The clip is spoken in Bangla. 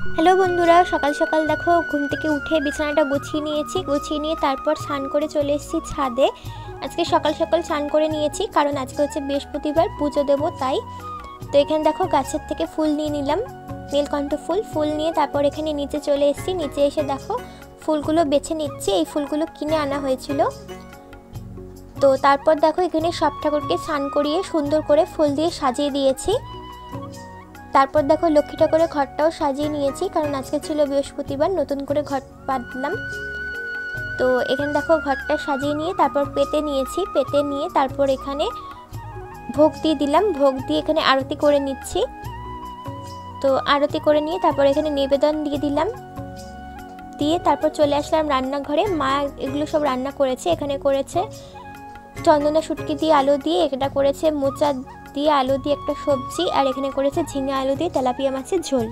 হ্যালো বন্ধুরা, সকাল সকাল দেখো ঘুম থেকে উঠে বিছানাটা গুছিয়ে নিয়েছি। গুছিয়ে নিয়ে তারপর স্নান করে চলে এসেছি ছাদে। আজকে সকাল সকাল স্নান করে নিয়েছি, কারণ আজকে হচ্ছে বৃহস্পতিবার, পুজো দেবো তাই। তো এখানে দেখো গাছের থেকে ফুল নিয়ে নিলাম, নীলকণ্ঠ ফুল নিয়ে তারপর এখানে নিচে চলে এসেছি। নিচে এসে দেখো ফুলগুলো বেছে নিচ্ছি। এই ফুলগুলো কিনে আনা হয়েছিল। তো তারপর দেখো এখানে সব ঠাকুরকে স্নান করিয়ে সুন্দর করে ফুল দিয়ে সাজিয়ে দিয়েছি। তারপর দেখো লক্ষ্মী ঠাকুরের ঘরটাও সাজিয়ে নিয়েছি, কারণ আজকে ছিল বৃহস্পতিবার, নতুন করে ঘর পাতলাম। তো এখানে দেখো ঘরটা সাজিয়ে নিয়ে তারপর পেতে নিয়েছি। পেতে নিয়ে তারপর এখানে ভোগ দিয়ে দিলাম। ভোগ দিয়ে এখানে আরতি করে নিচ্ছি। তো আরতি করে নিয়ে তারপর এখানে নিবেদন দিয়ে দিলাম। দিয়ে তারপর চলে আসলাম রান্নাঘরে। মা এগুলো সব রান্না করেছে। এখানে করেছে চন্দনা শুটকি দিয়ে আলু দিয়ে, এটা করেছে মোচা দিয়ে আলু দিয়ে একটা সবজি, আর এখানে করেছে ঝিঙে আলু দিয়ে তেলাপিয়া মাছের ঝোল।